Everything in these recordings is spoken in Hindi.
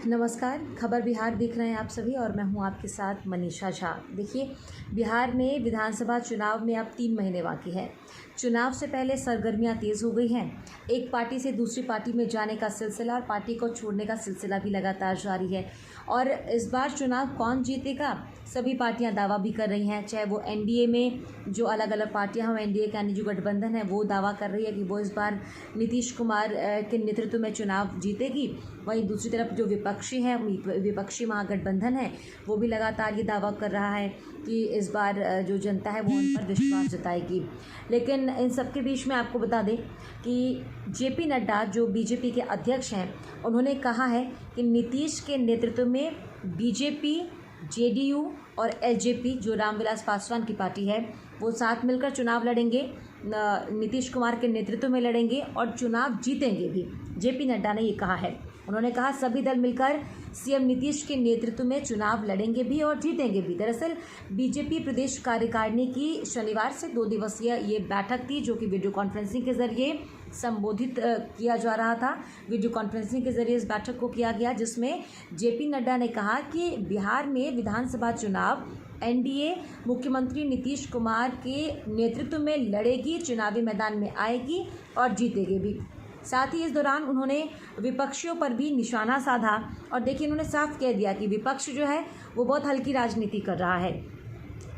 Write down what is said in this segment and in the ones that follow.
नमस्कार, खबर बिहार देख रहे हैं आप सभी और मैं हूं आपके साथ मनीषा झा। देखिए, बिहार में विधानसभा चुनाव में अब 3 महीने बाकी है। चुनाव से पहले सरगर्मियां तेज़ हो गई हैं। एक पार्टी से दूसरी पार्टी में जाने का सिलसिला और पार्टी को छोड़ने का सिलसिला भी लगातार जारी है। और इस बार चुनाव कौन जीतेगा, सभी पार्टियां दावा भी कर रही हैं। चाहे वो एनडीए में जो अलग अलग पार्टियां हों, एनडीए का जो गठबंधन है वो दावा कर रही है कि वो इस बार नीतीश कुमार के नेतृत्व में चुनाव जीतेगी। वहीं दूसरी तरफ जो विपक्षी महागठबंधन है वो भी लगातार ये दावा कर रहा है कि इस बार जो जनता है वो उन पर विश्वास जताएगी। लेकिन इन सब के बीच में आपको बता दें कि जेपी नड्डा जो बीजेपी के अध्यक्ष हैं, उन्होंने कहा है कि नीतीश के नेतृत्व में बीजेपी, जेडीयू और एलजेपी जो रामविलास पासवान की पार्टी है वो साथ मिलकर चुनाव लड़ेंगे, नीतीश कुमार के नेतृत्व में लड़ेंगे और चुनाव जीतेंगे भी। जेपी नड्डा ने ये कहा है। उन्होंने कहा सभी दल मिलकर सीएम नीतीश के नेतृत्व में चुनाव लड़ेंगे भी और जीतेंगे भी। दरअसल बीजेपी प्रदेश कार्यकारिणी की शनिवार से 2 दिवसीय ये बैठक थी, जो कि वीडियो कॉन्फ्रेंसिंग के जरिए संबोधित किया जा रहा था। वीडियो कॉन्फ्रेंसिंग के जरिए इस बैठक को किया गया, जिसमें जेपी नड्डा ने कहा कि बिहार में विधानसभा चुनाव एनडीए मुख्यमंत्री नीतीश कुमार के नेतृत्व में लड़ेगी, चुनावी मैदान में आएगी और जीतेगी भी। साथ ही इस दौरान उन्होंने विपक्षियों पर भी निशाना साधा और देखिए, उन्होंने साफ कह दिया कि विपक्ष जो है वो बहुत हल्की राजनीति कर रहा है।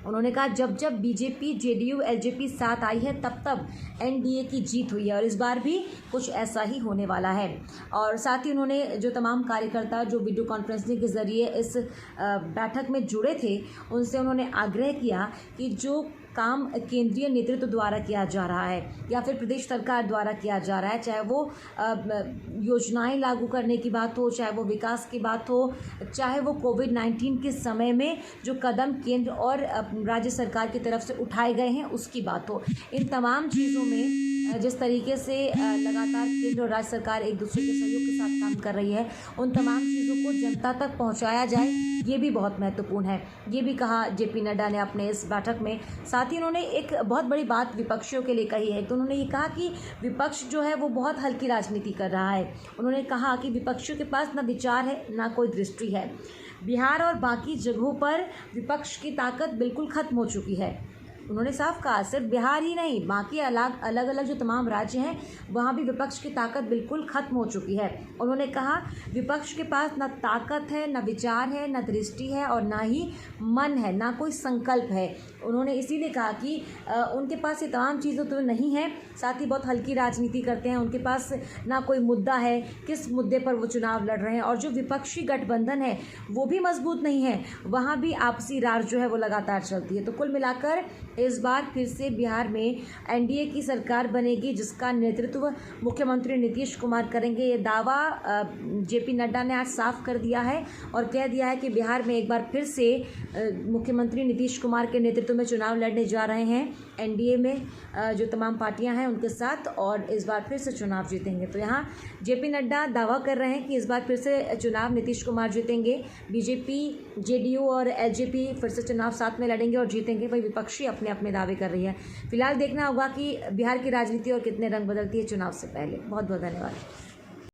उन्होंने कहा जब जब बीजेपी, जेडीयू, एलजेपी साथ आई है तब तब एनडीए की जीत हुई है और इस बार भी कुछ ऐसा ही होने वाला है। और साथ ही उन्होंने जो तमाम कार्यकर्ता जो वीडियो कॉन्फ्रेंसिंग के ज़रिए इस बैठक में जुड़े थे, उनसे उन्होंने आग्रह किया कि जो काम केंद्रीय नेतृत्व द्वारा किया जा रहा है या फिर प्रदेश सरकार द्वारा किया जा रहा है, चाहे वो योजनाएं लागू करने की बात हो, चाहे वो विकास की बात हो, चाहे वो कोविड-19 के समय में जो कदम केंद्र और राज्य सरकार की तरफ से उठाए गए हैं उसकी बात हो, इन तमाम चीज़ों में जिस तरीके से लगातार केंद्र और राज्य सरकार एक दूसरे के सहयोग के साथ काम कर रही है, उन तमाम चीज़ों को जनता तक पहुँचाया जाए, ये भी बहुत महत्वपूर्ण है। ये भी कहा जेपी नड्डा ने अपने इस बैठक में। साथ ही उन्होंने एक बहुत बड़ी बात विपक्षियों के लिए कही है। तो उन्होंने ये कहा कि विपक्ष जो है वो बहुत हल्की राजनीति कर रहा है। उन्होंने कहा कि विपक्षियों के पास ना विचार है ना कोई दृष्टि है। बिहार और बाकी जगहों पर विपक्ष की ताकत बिल्कुल खत्म हो चुकी है। उन्होंने साफ कहा सिर्फ बिहार ही नहीं, बाकी अलग अलग जो तमाम राज्य हैं वहाँ भी विपक्ष की ताकत बिल्कुल खत्म हो चुकी है। उन्होंने कहा विपक्ष के पास ना ताकत है, ना विचार है, ना दृष्टि है और ना ही मन है, ना कोई संकल्प है। उन्होंने इसीलिए कहा कि उनके पास ये तमाम चीज़ें तो नहीं है, साथ ही बहुत हल्की राजनीति करते हैं। उनके पास ना कोई मुद्दा है, किस मुद्दे पर वो चुनाव लड़ रहे हैं। और जो विपक्षी गठबंधन है वो भी मजबूत नहीं है, वहाँ भी आपसी राज जो है वो लगातार चलती है। तो कुल मिलाकर इस बार फिर से बिहार में एनडीए की सरकार बनेगी, जिसका नेतृत्व मुख्यमंत्री नीतीश कुमार करेंगे। ये दावा जेपी नड्डा ने आज साफ कर दिया है और कह दिया है कि बिहार में एक बार फिर से मुख्यमंत्री नीतीश कुमार के नेतृत्व में चुनाव लड़ने जा रहे हैं एनडीए में जो तमाम पार्टियां हैं उनके साथ, और इस बार फिर से चुनाव जीतेंगे। तो यहाँ जेपी नड्डा दावा कर रहे हैं कि इस बार फिर से चुनाव नीतीश कुमार जीतेंगे, बीजेपी, जेडीयू और एलजेपी फिर से चुनाव साथ में लड़ेंगे और जीतेंगे। वही विपक्षी अपने दावे कर रही है। फिलहाल देखना होगा कि बिहार की राजनीति और कितने रंग बदलती है चुनाव से पहले। बहुत बहुत धन्यवाद।